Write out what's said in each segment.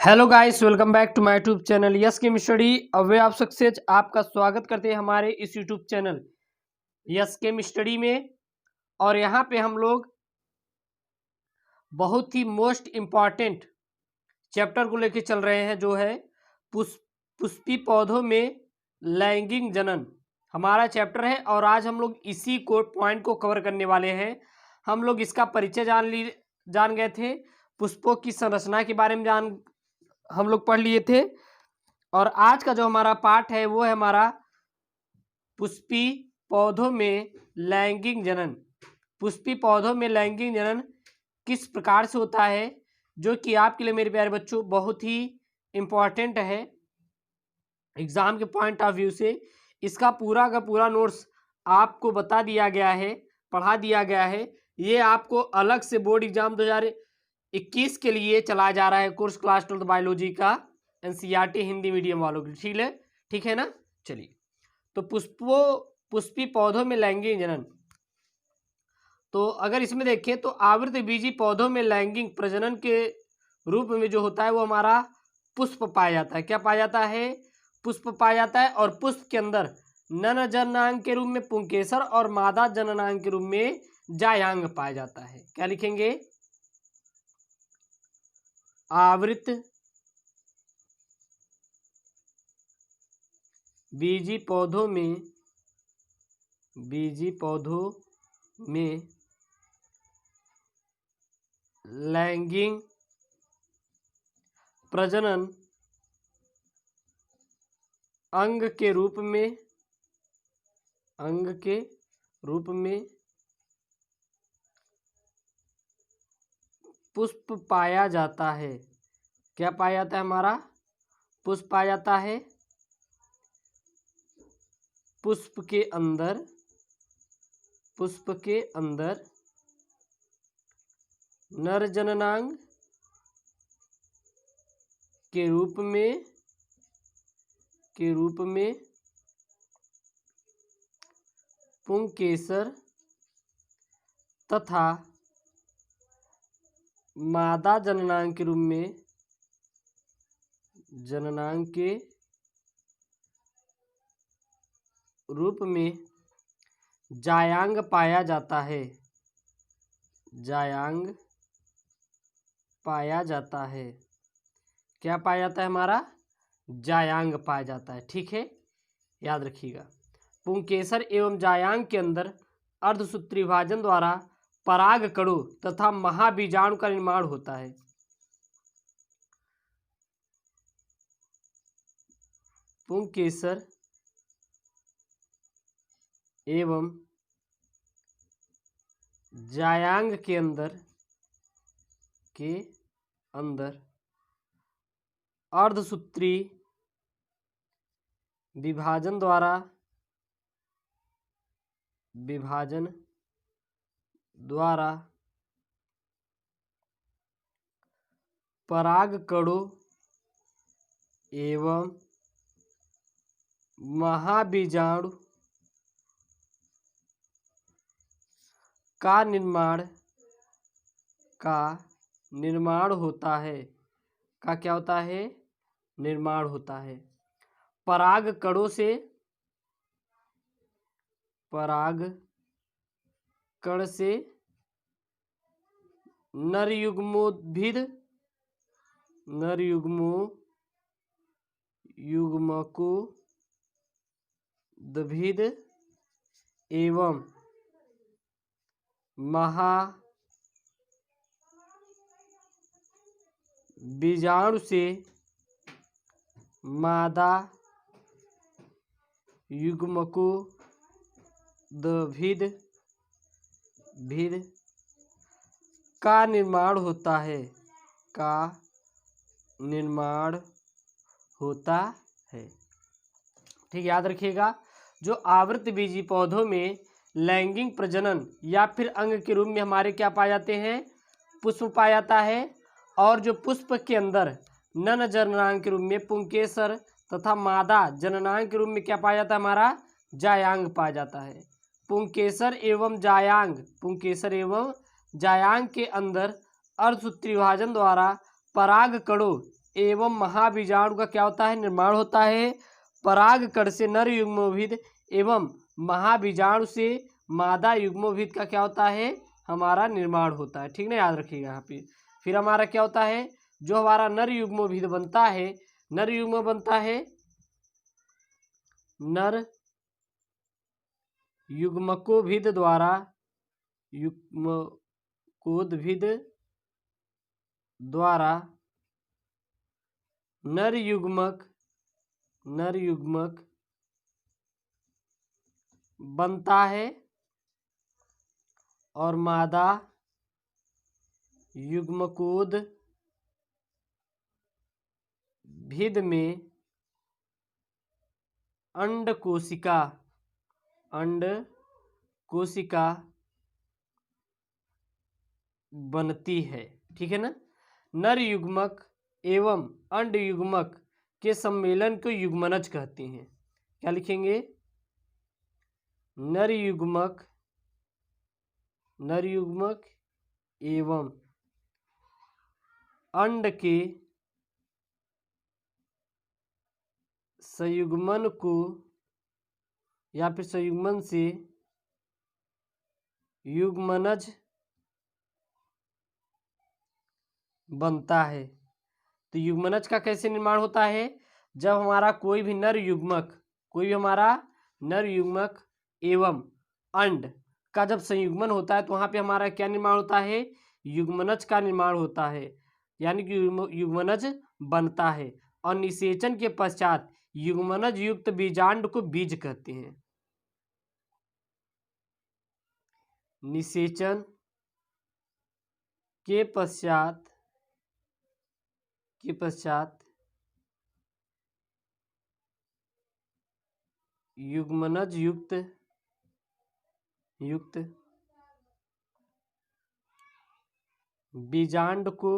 Hello guys, welcome back to my YouTube channel yes chem study. अवे आप success आपका स्वागत करते हैं हमारे इस YouTube channel yes chem study में। और यहाँ पे हम लोग बहुत ही मोस्ट इम्पॉर्टेंट चैप्टर को लेके चल रहे हैं, जो है पुष्पी पौधों में लैंगिक जनन हमारा चैप्टर है। और आज हम लोग इसी को पॉइंट को कवर करने वाले हैं। हम लोग इसका परिचय जान गए थे, पुष्पों की संरचना के बारे में हम लोग पढ़ लिए थे। और आज का जो हमारा पाठ है वो है हमारा पुष्पी पौधों में लैंगिक जनन। पुष्पी पौधों में लैंगिक जनन किस प्रकार से होता है, जो कि आपके लिए मेरे प्यारे बच्चों बहुत ही इम्पॉर्टेंट है एग्जाम के पॉइंट ऑफ व्यू से। इसका पूरा का पूरा नोट्स आपको बता दिया गया है, पढ़ा दिया गया है। ये आपको अलग से बोर्ड एग्जाम 2021 के लिए चलाया जा रहा है, कोर्स क्लास 12 बायोलॉजी का, एनसीईआरटी हिंदी मीडियम वालों के। ठीक है ना। चलिए, तो पुष्पी पौधों में लैंगिक जनन। तो अगर इसमें देखें तो आवृतबीजी पौधों में लैंगिक प्रजनन के रूप में जो होता है वो हमारा पुष्प पाया जाता है। क्या पाया जाता है? पुष्प पाया जाता है। और पुष्प के अंदर नर जननांग के रूप में पुंकेसर और मादा जननांग के रूप में जायांग पाया जाता है। क्या लिखेंगे? आवृत बीजी पौधों में लैंगिक प्रजनन अंग के रूप में पुष्प पाया जाता है। क्या पाया जाता है? हमारा पुष्प पाया जाता है। पुष्प के अंदर नर जननांग के रूप में पुंकेसर तथा मादा जननांग के रूप में जायांग पाया जाता है। क्या पाया जाता है? हमारा जायांग पाया जाता है। ठीक है, याद रखिएगा। पुंकेसर एवं जायांग के अंदर अर्धसूत्री विभाजन द्वारा पराग कणों तथा महाबीजाणु का निर्माण होता है। पुंकेसर एवं जायांग के अंदर अर्धसूत्री विभाजन द्वारा पराग कणों एवं महाबीजाणु का निर्माण होता है। क्या होता है? निर्माण होता है। पराग कणों से युग्मकोद्भिद एवं महाबीजाणु से मादा युग्मकोद्भिद का निर्माण होता है। ठीक, याद रखिएगा। जो आवृतबीजी पौधों में लैंगिक प्रजनन या फिर अंग के रूप में हमारे क्या पाए जाते हैं? पुष्प पाया जाता है। और जो पुष्प के अंदर नर जननांग के रूप में पुंकेसर तथा मादा जननांग के रूप में क्या पाया जाता है? हमारा जायांग पाया जाता है। पुंकेसर एवं जायांग के अंदर अर्धसूत्री विभाजन द्वारा पराग कणों एवं महाबीजाणु का क्या होता है, निर्माण होता है। परागकण से नर युग्मोद्भिद एवं महाबीजाणु से मादा युग्मोद्भिद का क्या होता है, हमारा निर्माण होता है। ठीक ना, याद रखिएगा यहाँ पे। फिर हमारा क्या होता है, जो हमारा नर युग्मोद्भिद बनता है, नर युग्म बनता है, नर युग्मकोद्भिद द्वारा, युग्मकोद्भिद द्वारा नर युग्मक बनता है और मादा युग्मकोद्भिद में अंड कोशिका बनती है। ठीक है ना। नर युग्मक एवं अंड युग्मक के सम्मेलन को युग्मनज कहते हैं। क्या लिखेंगे, नर युग्मक एवं अंड के संयुग्मन को या फिर संयुग्मन से युग्मनज बनता है। तो युग्मनज का कैसे निर्माण होता है, जब हमारा कोई भी नर युग्मक एवं अंड का जब संयुग्मन होता है तो वहाँ पे हमारा क्या निर्माण होता है, युग्मनज का निर्माण होता है, यानी कि युग्मनज बनता है। और निषेचन के पश्चात युग्मनज युक्त बीजांड को बीज कहते हैं। निषेचन के पश्चात युग्मनज युक्त बीजांड को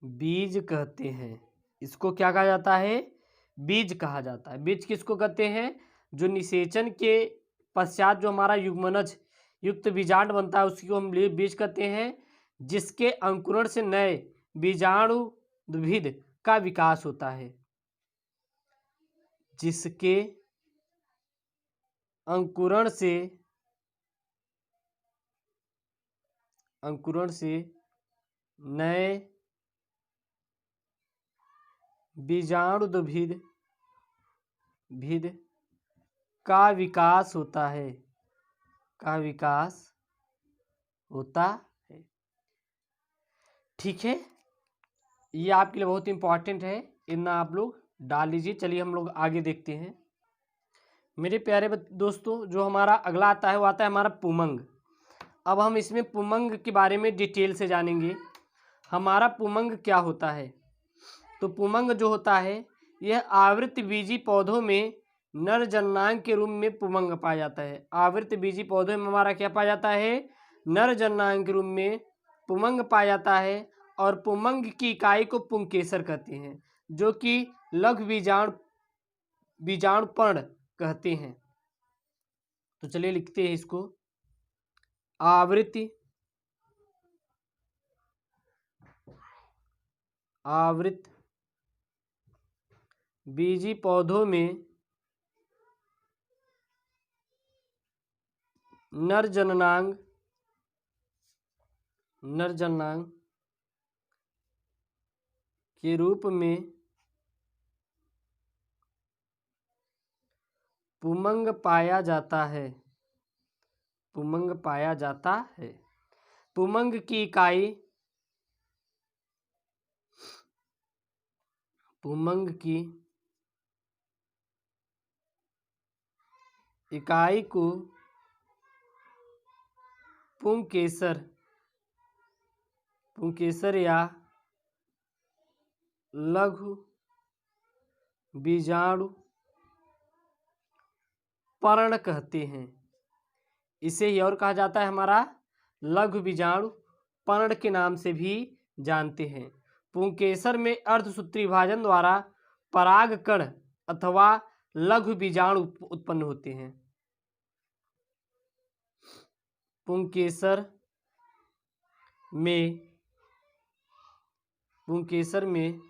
बीज कहते हैं। इसको क्या कहा जाता है, बीज कहा जाता है। बीज किसको कहते हैं, जो निषेचन के पश्चात जो हमारा युग्मनज युक्त बीजांड बनता है उसको हम बीज कहते हैं, जिसके अंकुरण से नए बीजाणुद्भिद का विकास होता है। जिसके अंकुरण से नए बीजाणुद्भिद का विकास होता है। ठीक है, ये आपके लिए बहुत इंपॉर्टेंट है, इतना आप लोग डाल लीजिए। चलिए हम लोग आगे देखते हैं। मेरे प्यारे दोस्तों, जो हमारा अगला आता है वो आता है हमारा पुमंग। अब हम इसमें पुमंग के बारे में डिटेल से जानेंगे। हमारा पुमंग क्या होता है, तो पुमंग जो होता है यह आवृत्त बीजी पौधों में नर जननांग के रूप में पुमंग पाया जाता है। आवृत्त बीजी पौधों में हमारा क्या पाया जाता है, नर जननांग के रूप में पुमंग पाया जाता है। और पुमंग की इकाई को पुंकेसर कहते हैं, जो कि लघु बीजाणुपर्ण कहते हैं। तो चलिए लिखते हैं इसको, आवृत्त बीजी पौधों में नर जननांग के रूप में पुमंग पाया जाता है। पुमंग की इकाई को पुंकेसर या लघु बीजाणुपर्ण कहते हैं। इसे ही और कहा जाता है हमारा लघु बीजाणुपर्ण के नाम से भी जानते हैं। पुंकेसर में अर्धसूत्री विभाजन द्वारा परागकण अथवा लघु बीजाणु उत्पन्न होते हैं। पुंकेसर में पुंकेसर में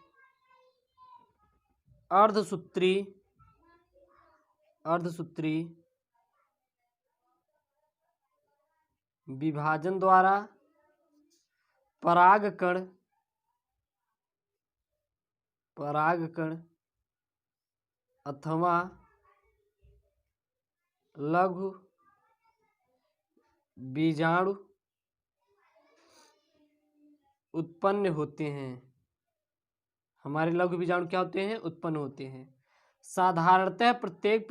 अर्धसूत्री विभाजन द्वारा परागकण अथवा लघु बीजाणु उत्पन्न होते हैं। हमारे लघु बीजाणु क्या होते हैं? उत्पन्न होते हैं। साधारणतः प्रत्येक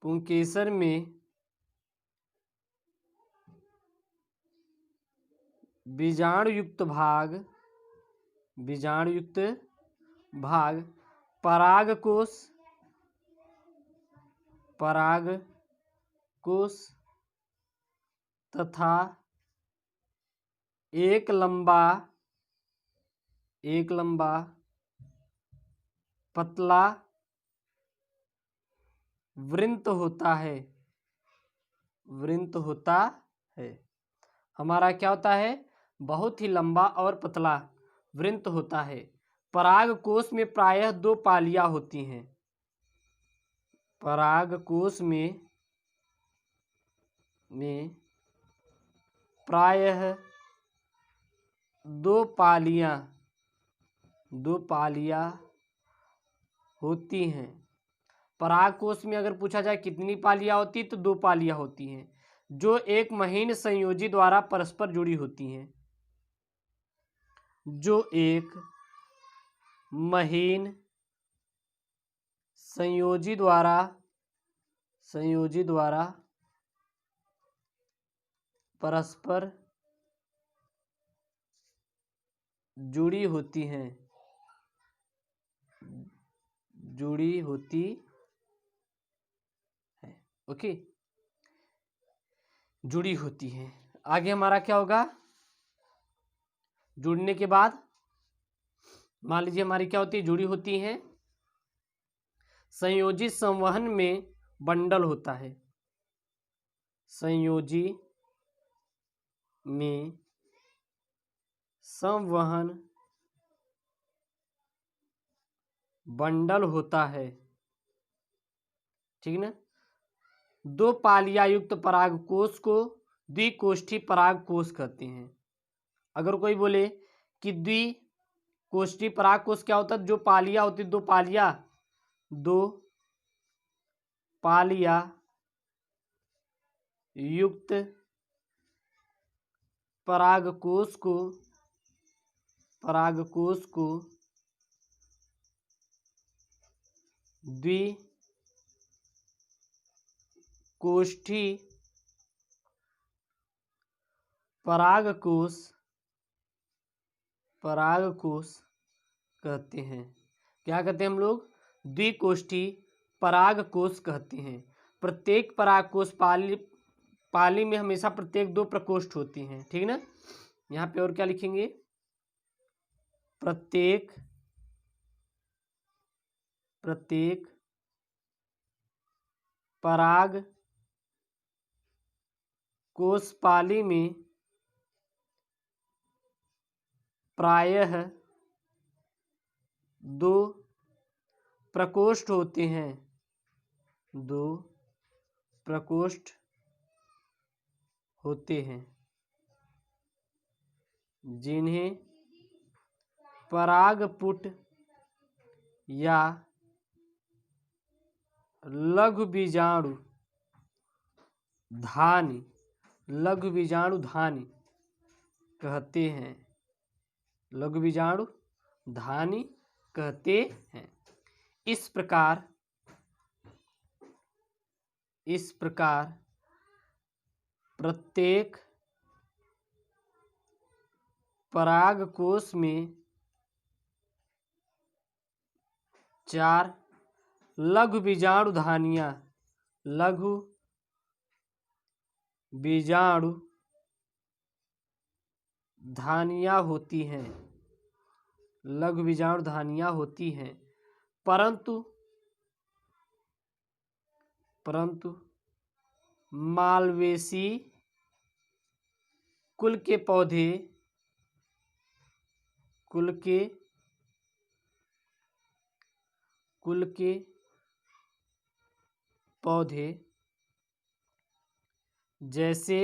पुंकेसर में बीजाणुयुक्त भाग परागकोश तथा एक लंबा पतला वृंत होता है। हमारा क्या होता है? बहुत ही लंबा और पतला वृंत होता है। परागकोश में प्रायः दो पालियां होती हैं। परागकोश में प्रायः दो पालियां होती हैं। परागकोश में अगर पूछा जाए कितनी पालियां होती, तो दो पालियां होती हैं, जो एक महीन संयोजी द्वारा परस्पर जुड़ी होती हैं। जो एक महीन संयोजी द्वारा परस्पर जुड़ी होती हैं। ओके, जुड़ी होती हैं। आगे हमारा क्या होगा? जुड़ने के बाद मान लीजिए हमारी क्या होती है? जुड़ी होती हैं। संयोजी संवहन में बंडल होता है। संयोजी में संवहन बंडल होता है, ठीक ना। दो पालियां युक्त परागकोश को द्विकोष्ठी परागकोश कहते हैं। अगर कोई बोले कि द्विकोष्ठी परागकोश क्या होता है? जो पालियां होती, दो पालियां युक्त परागकोश को द्विकोष्ठी परागकोश कहते हैं। क्या कहते हैं हम लोग? द्विकोष्ठी परागकोश कहते हैं। प्रत्येक परागकोश पाली में हमेशा प्रत्येक दो प्रकोष्ठ होते हैं, ठीक ना। यहाँ पे और क्या लिखेंगे? प्रत्येक परागकोश पाली में प्रायः दो प्रकोष्ठ होते हैं। जिन्हें परागपुट या लघु बीजाणु धानी कहते हैं। लघु बीजाणु धानी कहते हैं। इस प्रकार प्रत्येक परागकोश में 4 लघु बीजाणु धानियां होती हैं। लघु बीजाणु धानियां होती हैं, परंतु मालवेसी कुल के पौधे जैसे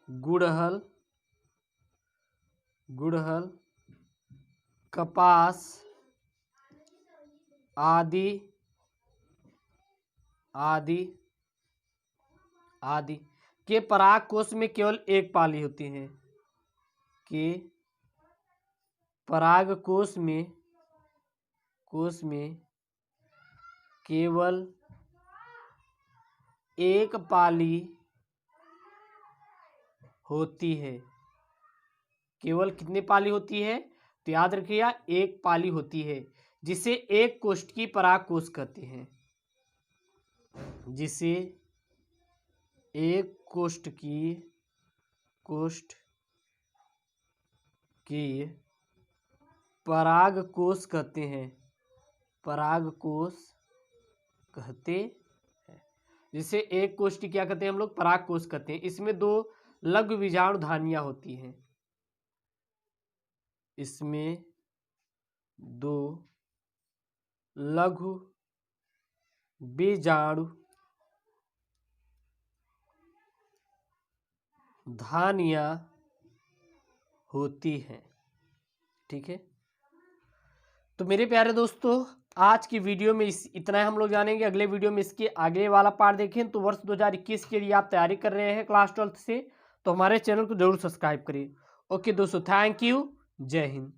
गुड़हल, कपास आदि के पराग कोश में केवल एक पाली होती है। के पराग कोश में केवल एक पाली होती है। केवल कितनी पाली होती है? तो याद रखिएगा, एक पाली होती है, जिसे एक कोष्ठ की पराग कोश कहते हैं। जिसे एक कोष्ठ की पराग कोश कहते हैं। जिसे एक कोष्ठ की क्या कहते हैं हम लोग? पराग कोश कहते हैं। इसमें 2 लघु बीजाणु धानियां होती हैं। इसमें 2 लघु बीजाणु धानियां होती हैं। ठीक है, तो मेरे प्यारे दोस्तों, आज की वीडियो में इतना हम लोग जानेंगे। अगले वीडियो में इसके आगे वाला पार्ट देखें। तो वर्ष 2021 के लिए आप तैयारी कर रहे हैं क्लास 12th से, तो हमारे चैनल को जरूर सब्सक्राइब करिए। ओके दोस्तों, थैंक यू, जय हिंद।